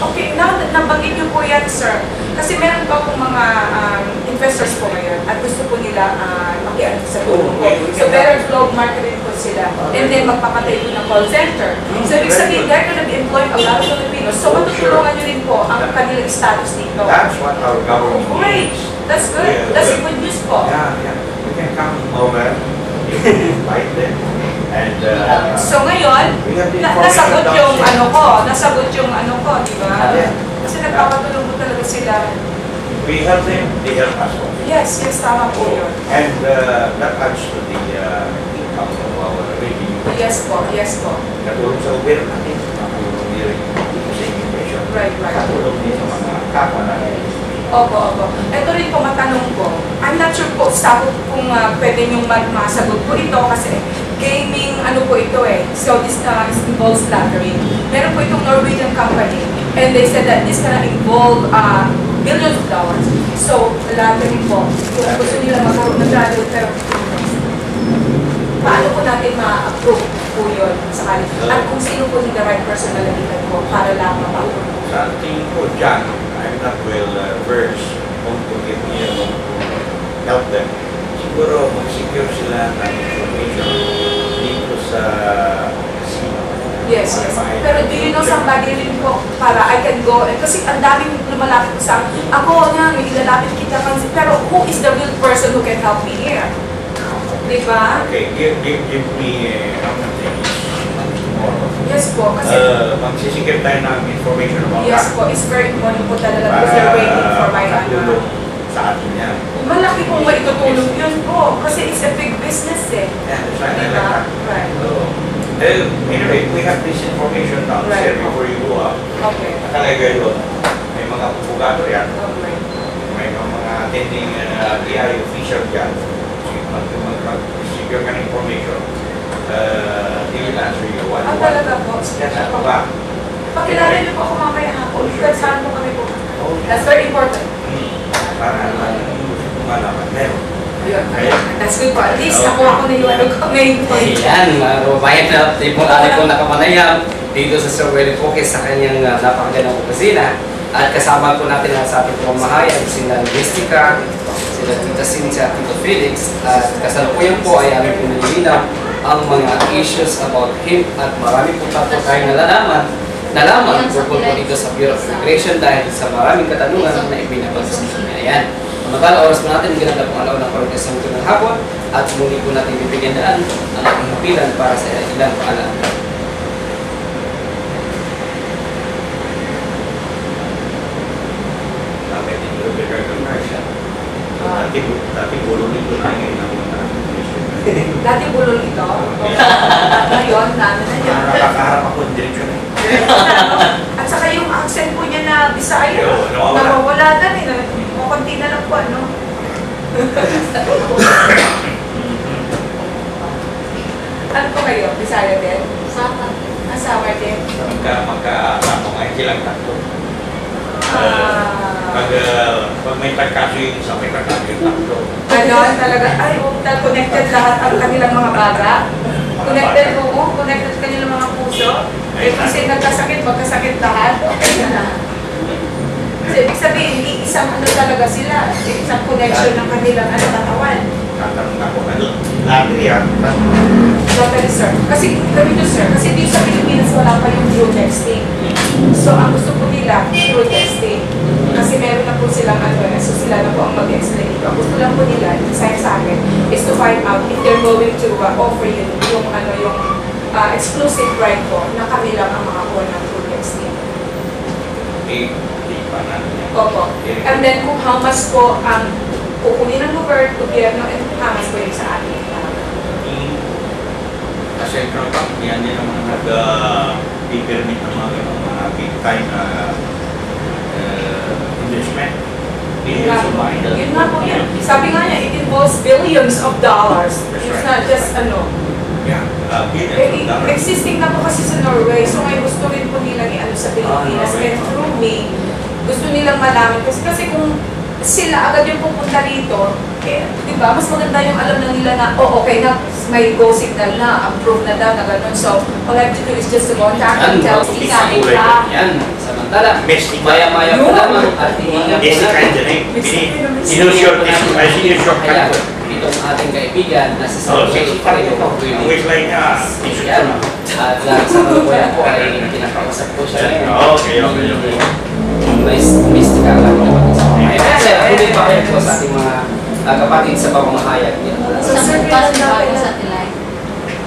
Okay, now that nabanggit niyo po yan, sir, kasi meron pa akong mga investors po ngayon at gusto po nila makialam sa tulong po. So, better globe marketing po sila. And then, magpapatay po ng call center. So, ibig sabihin, they're gonna be employing a lot of Filipinos. So, matutulungan niyo rin po ang kanilang status dito. That's what our government needs. That's good. That's good news po. Yeah, yeah. You can come over, you can invite them. And, so ngayon, nasagot yung ano ko, di ba? Kasi nagpapatulong po talaga sila. We help them, they help us also. Yes, tama po yun. And that adds to the income of our revenue. Yes po. Katulong sa gobyerno natin, katulong din sa immigration. Right. Katulong din sa mga kapwa natin. Opo. Ito rin po matanong ko. I'm not sure po kung pwede niyong masagot po ito kasi gaming, ano po ito eh. So this involves lottery. Meron po itong Norwegian company and they said that this gonna involve billions of dollars. So, lottery po. Kung gusto nila magkaroon ng lottery, pero paano po natin ma-approve po yun sakali? At kung sino po yung the right person na lagitan po para lang mapa-approve? Sa tingin ko dyan, I'm not well versed kung to give me to help them. Siguro mag-secure sila ng information dito sa casino. Yes. Pero do you know somebody rin po para I can go, kasi ang daming lumalapit sa ako na, may ilalapit kita pero who is the real person who can help me here? Diba? Okay, give me tomorrow. Yes po, kasi magsisikip tayo ng information about that. yes po, it's very important po talaga because they're waiting for my tulong sa atin yan. Malaki pong maitutulong yun po kasi it's a big business eh. Yeah, that's right. Diba? Right. Anyway, we have this information now. Share before you go up. Okay. Nakalagay doon. May mga pupugato yan. Okay. May mga attending PI official dyan. Mag-secure ka ng information. They will answer you what you want. Talaga po? Yes, ano ba? Pakilala niyo po ako mamaya hapon. Saan po kami po? That's very important. Para malaman. Meron. That's good po. At least ako na yung main point. Ayan, mabayad na tipong aling ko nakapanayam dito sa Sir Willie Poque sa kanyang napakagandang opisina. At kasama po natin sa ating pamamahayan, sila Mystica, sila Tita Cynthia, Tito Felix. At kasalukuyan po ay aming pinilinaw ang mga issues about him at marami po tayong nalaman tungkol po dito sa Bureau of Immigration dahil sa maraming katanungan na ibinabagsak niya. Ayan. Magkala oras po natin, ginanda po ang alaw ng Parokya Santo ng hapon at muli po natin bibigyan daan ang ating hapilan para sa ilang paalala. Dati bulong ito na ngayon ang Dati bulol ito. Ngayon, namin na niya. Nakakaharap ako ng direksyon eh. At saka yung accent po niya na Bisaya, nawawala. nawawala na rin. Konti na lang po, ano? Ano po kayo? Bisaya din? Sama. Asawa din? Magkasama ngayon silang tatlo. Pag may tagkaso yung isa, may tagkaso yung tatlo. Ano, talaga, ay, connected lahat ang kanilang mga baga. Connected po, connected kanilang mga puso. Eh, kasi nagkasakit, magkasakit lahat. Okay na lahat. Kasi ibig sabihin, isang ano talaga sila, isang connection ng kanilang katawan. Tatanong ako, lagi yan. Totally, sir. Kasi, ganito sir, kasi dito sa Pilipinas wala pa yung true texting. So, ang gusto po nila, true texting. Kasi meron na po silang ano, so sila na po ang mag-explain ito. Ang gusto lang po nila, sa akin, is to find out if they're going to offer you yung ano, yung exclusive right po na kanilang ang makakuha ng true texting. Opo. And then kung how much po ang kukunin ng gobyerno and how much po yung sa atin. Sa Central Bank, yan din naman nag-permit ng mga big time na investment. Yun nga po yan. Sabi nga niya, it involves billions of dollars. It's not just ano. Yeah, billions of dollars. Existing na po kasi sa Norway, so may gusto rin po nilang i-ano sa Pilipinas. And through me, gusto nilang malaman. Kasi kung sila agad yung pupunta rito, eh, di ba, mas maganda yung alam na nila na, oh, okay na, may go signal na, approve na daw, na gano'n. So, all I have to do is just to contact and tell, Yan, Samantala, Mystica. maya-maya po lamang at hihinga po Mystica natin. in the name. Sinusure Kaya, ka ko. itong ating kaibigan na si Oh, San sige, Pedro ang wish line niya. Yan. At sa kalukuyan po ay pinakausap po siya ngayon. Okay. Mystica lang po naman sa mga. Kaya sir, huli pa kayo po sa ating mga kapatid sa pamamahayag.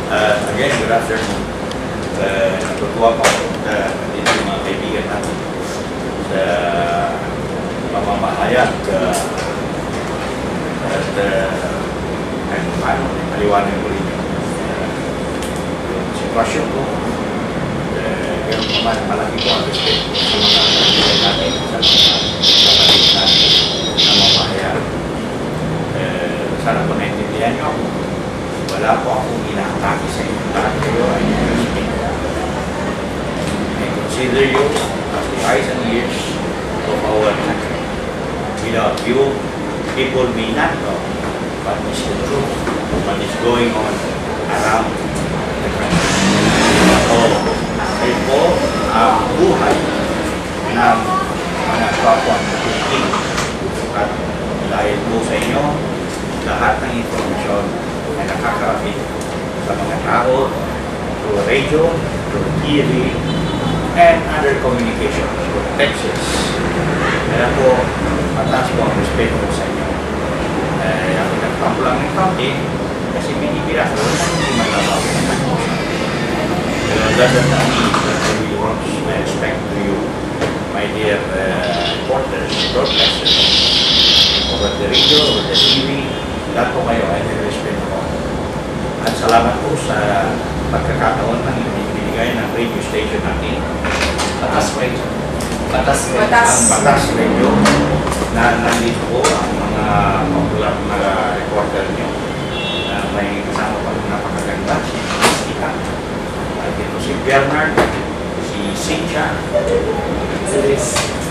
Again, good afternoon. Natutuwa pa ako dito yung mga kaibigan natin sa pamamahayag at kahit paano paliwanag ko rin yung sitwasyon ko. Pero naman malaki ko ang respeto sa mga kaibigan natin sa mga kapatid natin na mamahayag. Sana po naintindihan nyo ako. Wala po akong inaatake sa inyo. Lahat kayo ay respect. I consider you as the eyes and ears of our country. Without you, people may not know what is the truth, what is going on around the country. So, kayo po ang buhay ng mga kapwa Pilipino. At dahil po sa inyo, lahat ng informasyon ay nakakarating sa mga tao through radio, through TV, and other communication, through texts. Kaya po, mataas po ang respeto sa inyo. Ako nagpampo lang ng kaunti kasi binibira ko na hindi malabaw. That doesn't mean that I will want my respect to you, my dear reporters, broadcasters, over the radio, over the TV. Lahat po kayo ay nag-respeto ko. At salamat po sa pagkakataon ng ibinigay ng radio station natin. Batas Radio. Batas Radio. Batas. Ang Batas Radio na nandito po ang mga popular na reporter nyo na may kasama pa ng napakaganda, si Mystica, at dito si Bernard, si Cynthia,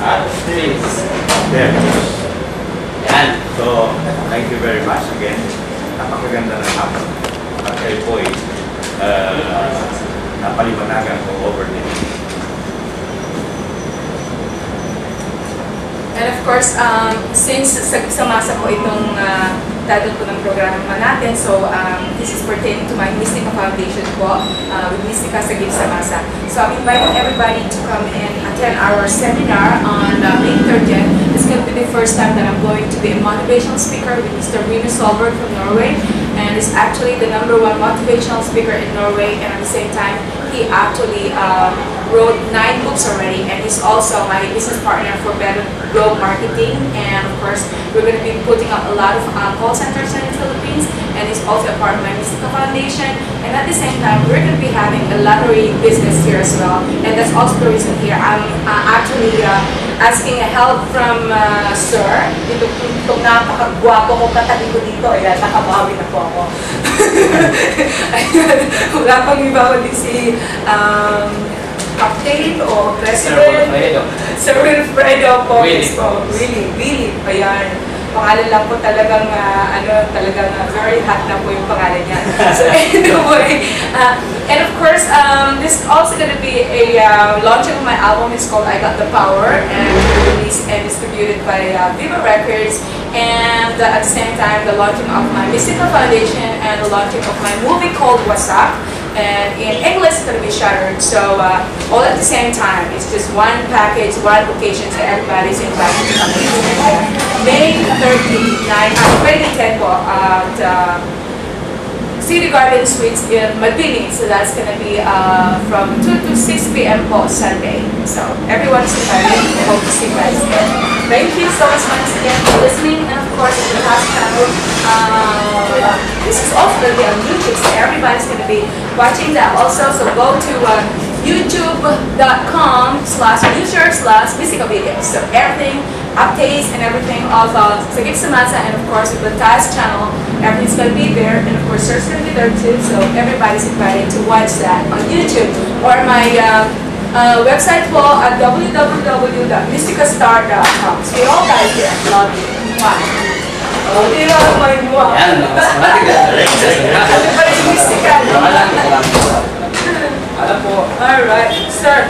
at Dennis. Yan. So, thank you very much again. Napakaganda ng hapon. At kayo po ay napaliwanagan ko over the And of course, since samasa po itong title po ng programa natin, so this is pertaining to my Mystica Foundation po, with Mystica sa Samasa. So I'm inviting everybody to come and attend our seminar on May 30th. It's going to be the first time that I'm going to be a motivational speaker with Mr. Rune Solberg from Norway. And is actually the #1 motivational speaker in Norway, and at the same time, he actually wrote 9 books already, and he's also my business partner for Better Globe Marketing. And of course, we're going to be putting up a lot of call centers in the Philippines, and he's also a part of my Mystica Foundation. And at the same time, we're going to be having a lottery business here as well, and that's also the reason here I'm actually asking help from Sir. Itong napakagwapo ko katabi ko dito, ayan, nakabawi na po ako. Ayan, wala pang iba kundi si Captain o President. Sir Wilfredo po. Willie. Ayan. Pangalan lang po talagang, very hot na po yung pangalan niya. So anyway, and of course, this is also going to be a launching of my album. It's called I Got the Power, and released and distributed by Viva Records. And at the same time, the launching of my Mystica Foundation and the launching of my movie called What's Up. And in English, it's going to be Shattered. So all at the same time. It's just one package, one occasion, so everybody's invited to come in. May 10 po at City Garden Suites in Mabini. So that's going to be from 2 to 6 p.m. po Sunday. So everyone's invited. I hope to see you guys there. Thank you so much once again for listening. And of course, the last channel, this is also going to be on YouTube. So everybody's going to be watching that also. So go to youtube.com/user/Mystica videos. So everything, updates and everything of Sagip Samasa, and of course with the TAS channel, everything's going to be there. And of course, Sir's going to be there too. So everybody's invited to watch that on YouTube or my website po at www.mysticastar.com. So you all guys here, love you. Wow. Oh, you know my wow. Everybody's Mystica. Alam po. All right, sir.